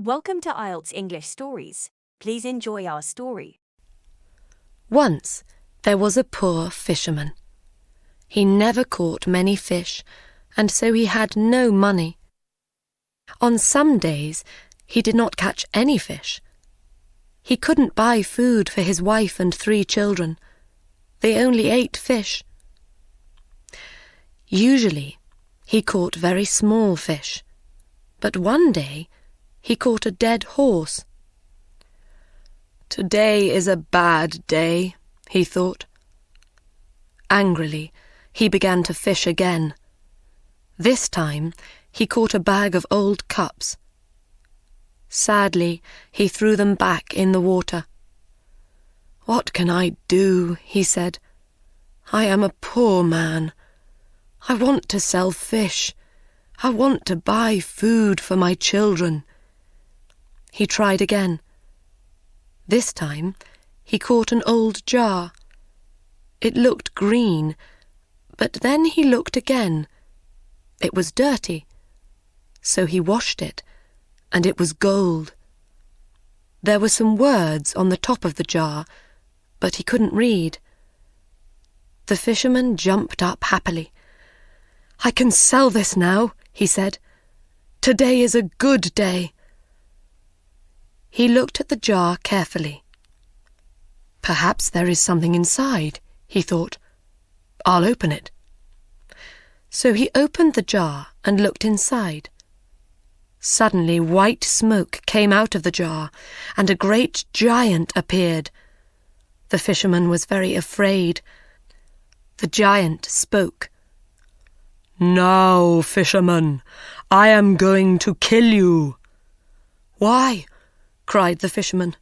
Welcome to IELTS English Stories. Please enjoy our story. Once there was a poor fisherman. He never caught many fish, and so he had no money. On some days he did not catch any fish. He couldn't buy food for his wife and 3 children. They only ate fish. Usually he caught very small fish, but one day he caught a dead horse. "Today is a bad day," he thought. Angrily, he began to fish again. This time, he caught a bag of old cups. Sadly, he threw them back in the water. "What can I do?" he said. "I am a poor man. I want to sell fish. I want to buy food for my children." He tried again. This time, he caught an old jar. It looked green, but then he looked again. It was dirty, so he washed it, and it was gold. There were some words on the top of the jar, but he couldn't read. The fisherman jumped up happily. "I can sell this now," he said. "Today is a good day." He looked at the jar carefully. "Perhaps there is something inside," he thought. "I'll open it." So he opened the jar and looked inside. Suddenly white smoke came out of the jar, and a great giant appeared. The fisherman was very afraid. The giant spoke. "Now, fisherman, I am going to kill you." "Why?" cried the fisherman.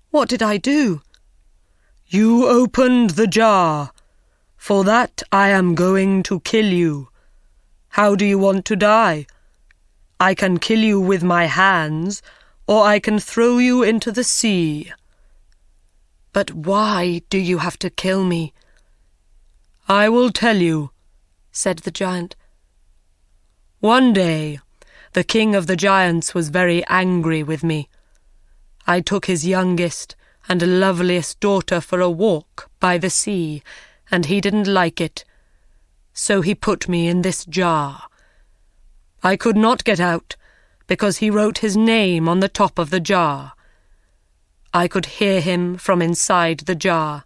"What did I do?" "You opened the jar. For that I am going to kill you. How do you want to die? I can kill you with my hands, or I can throw you into the sea." "But why do you have to kill me?" "I will tell you," said the giant. "One day, the king of the giants was very angry with me. I took his youngest and loveliest daughter for a walk by the sea, and he didn't like it. So he put me in this jar. I could not get out, because he wrote his name on the top of the jar. I could hear him from inside the jar.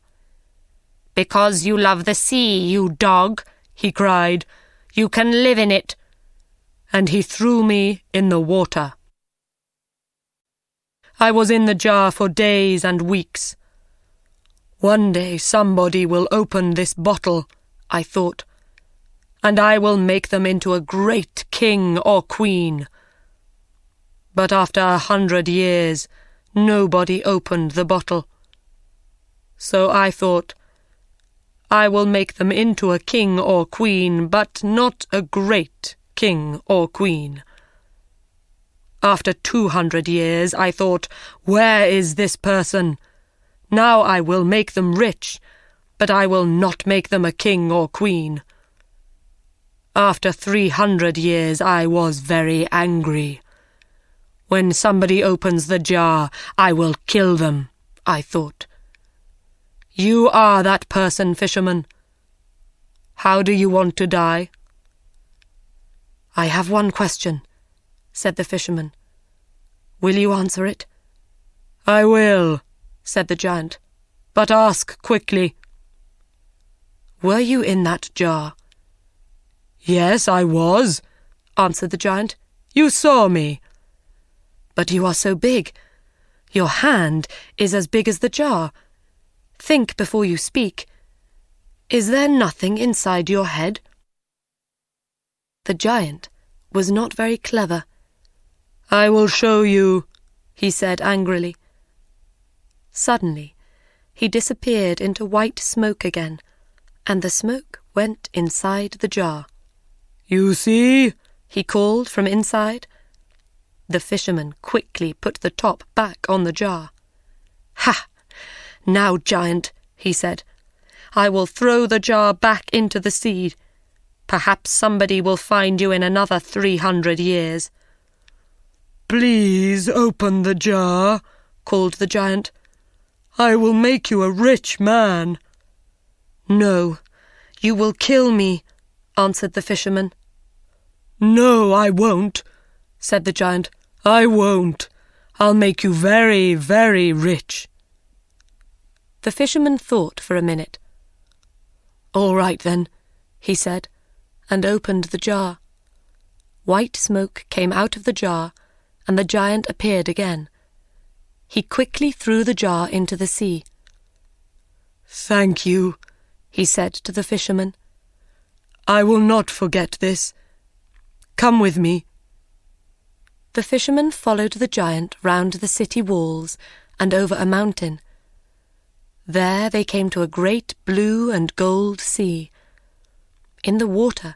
"Because you love the sea, you dog," he cried, "you can live in it." And he threw me in the water. I was in the jar for days and weeks. One day somebody will open this bottle, I thought, and I will make them into a great king or queen. But after 100 years, nobody opened the bottle. So I thought, I will make them into a king or queen, but not a great king or queen. After 200 years, I thought, where is this person? Now I will make them rich, but I will not make them a king or queen. After 300 years, I was very angry. When somebody opens the jar, I will kill them, I thought. You are that person, fisherman. How do you want to die? I have one question, said the fisherman. Will you answer it? I will, said the giant, but ask quickly. Were you in that jar? Yes, I was, answered the giant. You saw me. But you are so big. Your hand is as big as the jar. Think before you speak. Is there nothing inside your head? The giant was not very clever. I will show you, he said angrily. Suddenly, he disappeared into white smoke again, and the smoke went inside the jar. You see, he called from inside. The fisherman quickly put the top back on the jar. Ha! Now, giant, he said, I will throw the jar back into the sea. Perhaps somebody will find you in another 300 years. Please open the jar, called the giant. I will make you a rich man. No, you will kill me, answered the fisherman. No, I won't, said the giant. I won't. I'll make you very, very rich. The fisherman thought for a minute. All right then, he said, and opened the jar. White smoke came out of the jar, and the giant appeared again. He quickly threw the jar into the sea. Thank you, he said to the fisherman. I will not forget this. Come with me. The fisherman followed the giant round the city walls and over a mountain. There they came to a great blue and gold sea. In the water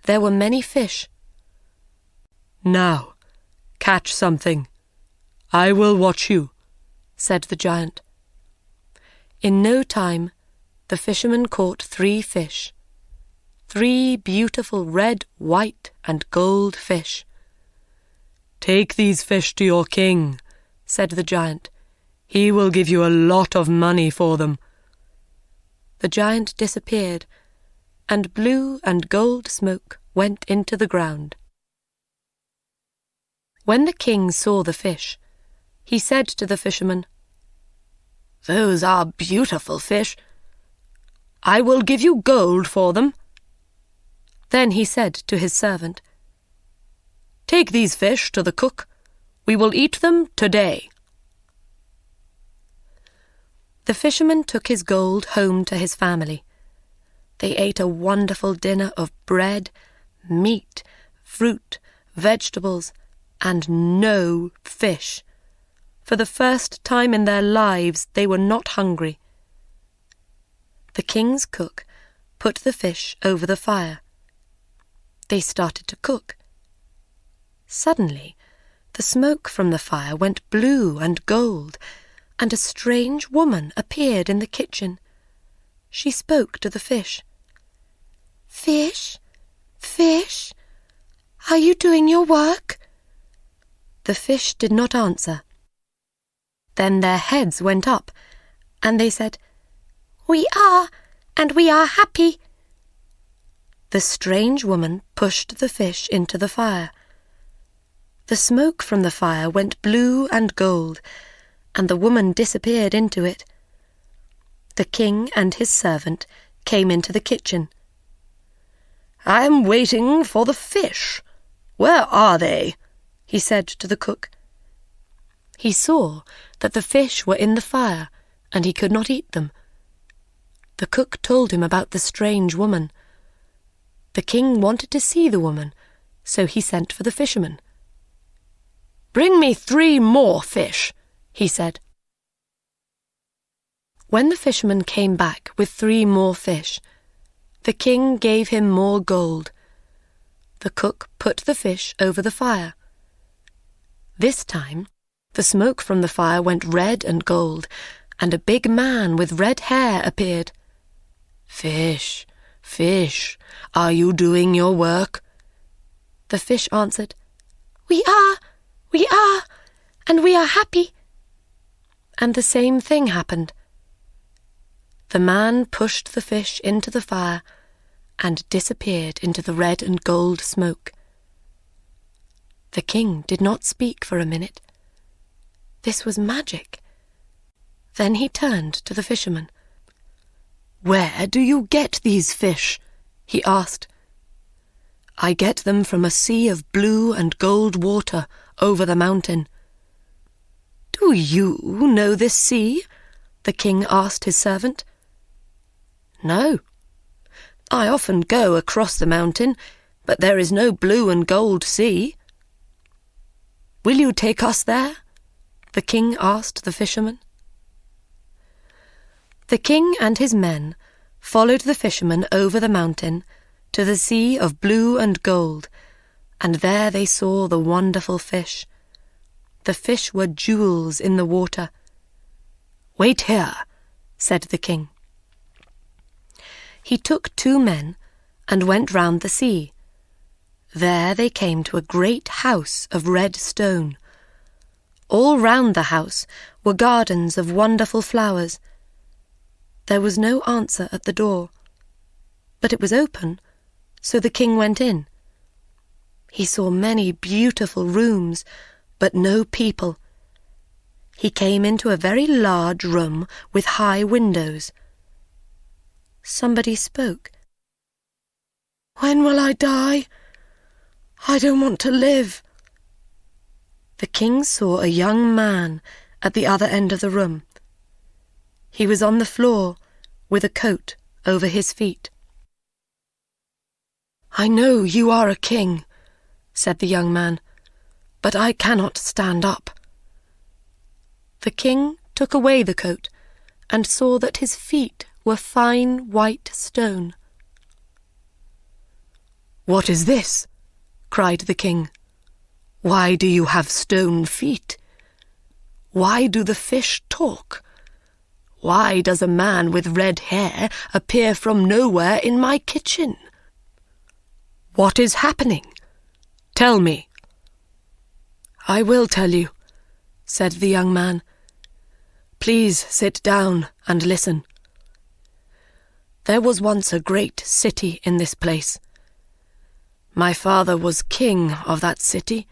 there were many fish. Now, catch something. I will watch you, said the giant. In no time, the fisherman caught 3 fish. 3 beautiful red, white, and gold fish. Take these fish to your king, said the giant. He will give you a lot of money for them. The giant disappeared, and blue and gold smoke went into the ground. When the king saw the fish, he said to the fisherman, Those are beautiful fish. I will give you gold for them. Then he said to his servant, Take these fish to the cook. We will eat them today. The fisherman took his gold home to his family. They ate a wonderful dinner of bread, meat, fruit, vegetables, and no fish. For the first time in their lives they were not hungry. The king's cook put the fish over the fire. They started to cook. Suddenly, the smoke from the fire went blue and gold, and a strange woman appeared in the kitchen. She spoke to the fish. Fish, fish, are you doing your work? The fish did not answer. Then their heads went up, and they said, We are, and we are happy. The strange woman pushed the fish into the fire. The smoke from the fire went blue and gold, and the woman disappeared into it. The king and his servant came into the kitchen. I am waiting for the fish. Where are they? He said to the cook. He saw that the fish were in the fire, and he could not eat them. The cook told him about the strange woman. The king wanted to see the woman, so he sent for the fisherman. Bring me 3 more fish, he said. When the fisherman came back with 3 more fish, the king gave him more gold. The cook put the fish over the fire. This time, the smoke from the fire went red and gold, and a big man with red hair appeared. Fish, fish, are you doing your work? The fish answered, We are, and we are happy. And the same thing happened. The man pushed the fish into the fire and disappeared into the red and gold smoke. The king did not speak for a minute. This was magic. Then he turned to the fisherman. Where do you get these fish? He asked. I get them from a sea of blue and gold water over the mountain. Do you know this sea? The king asked his servant. No. I often go across the mountain, but there is no blue and gold sea. Will you take us there? The king asked the fisherman. The king and his men followed the fisherman over the mountain to the sea of blue and gold, and there they saw the wonderful fish. The fish were jewels in the water. Wait here, said the king. He took 2 men and went round the sea. There they came to a great house of red stone, All round the house were gardens of wonderful flowers. There was no answer at the door, but it was open, so the king went in. He saw many beautiful rooms, but no people. He came into a very large room with high windows. Somebody spoke. "When will I die? I don't want to live." The king saw a young man at the other end of the room. He was on the floor with a coat over his feet. "I know you are a king," said the young man, "but I cannot stand up." The king took away the coat and saw that his feet were fine white stone. "What is this?" cried the king. "Why do you have stone feet? Why do the fish talk? Why does a man with red hair appear from nowhere in my kitchen? What is happening? Tell me." "I will tell you," said the young man. "Please sit down and listen. There was once a great city in this place. My father was king of that city,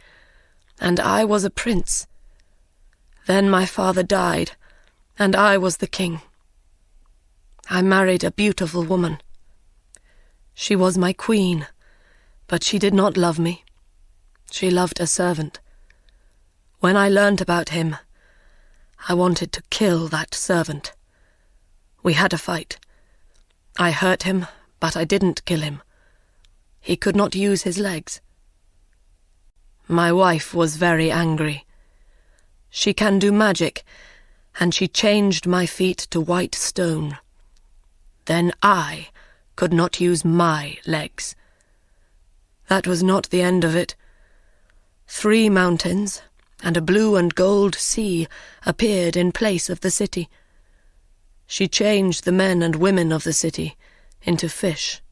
and I was a prince. Then my father died, and I was the king. I married a beautiful woman. She was my queen, but she did not love me. She loved a servant. When I learnt about him, I wanted to kill that servant. We had a fight. I hurt him, but I didn't kill him. He could not use his legs. My wife was very angry. She can do magic, and she changed my feet to white stone. Then I could not use my legs. That was not the end of it. 3 mountains and a blue and gold sea appeared in place of the city. She changed the men and women of the city into fish.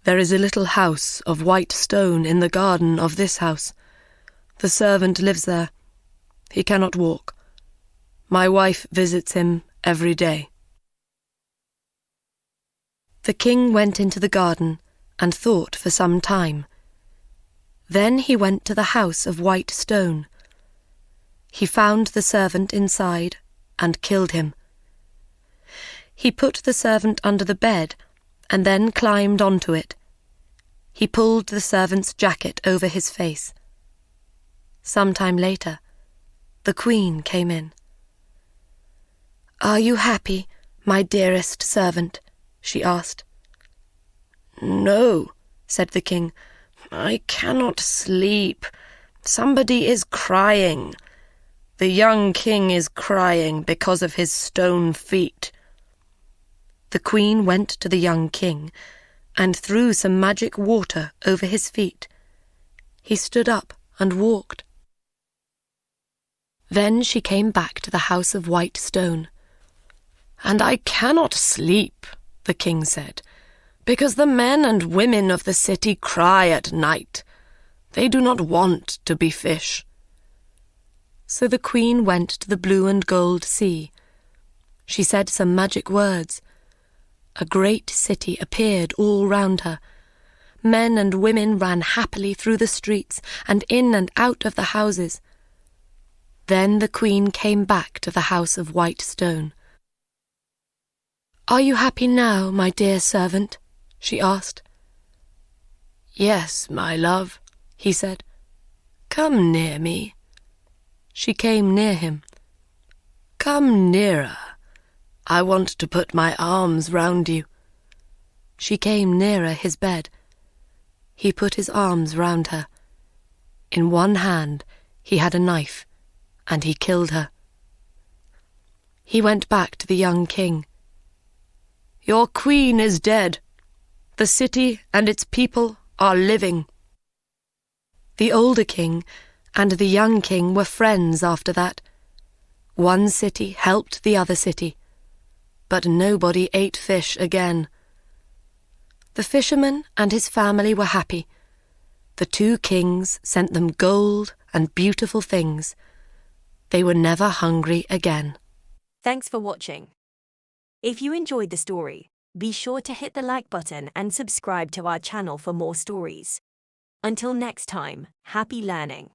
There is a little house of white stone in the garden of this house. The servant lives there. He cannot walk. My wife visits him every day." The king went into the garden and thought for some time. Then he went to the house of white stone. He found the servant inside and killed him. He put the servant under the bed and then climbed onto it. He pulled the servant's jacket over his face. Some time later, the queen came in. "Are you happy, my dearest servant?" she asked. "No," said the king. "I cannot sleep. Somebody is crying. The young king is crying because of his stone feet." The queen went to the young king and threw some magic water over his feet. He stood up and walked. Then she came back to the house of white stone. "And I cannot sleep," the king said, "because the men and women of the city cry at night. They do not want to be fish." So the queen went to the blue and gold sea. She said some magic words. A great city appeared all round her. Men and women ran happily through the streets and in and out of the houses. Then the queen came back to the house of white stone. "Are you happy now, my dear servant?" she asked. "Yes, my love," he said. "Come near me." She came near him. "Come nearer. I want to put my arms round you." She came nearer his bed. He put his arms round her. In one hand he had a knife, and he killed her. He went back to the young king. "Your queen is dead. The city and its people are living." The older king and the young king were friends after that. One city helped the other city, but nobody ate fish again. The fisherman and his family were happy. The 2 kings sent them gold and beautiful things. They were never hungry again. Thanks for watching. If you enjoyed the story, be sure to hit the like button and subscribe to our channel for more stories. Until next time, happy learning.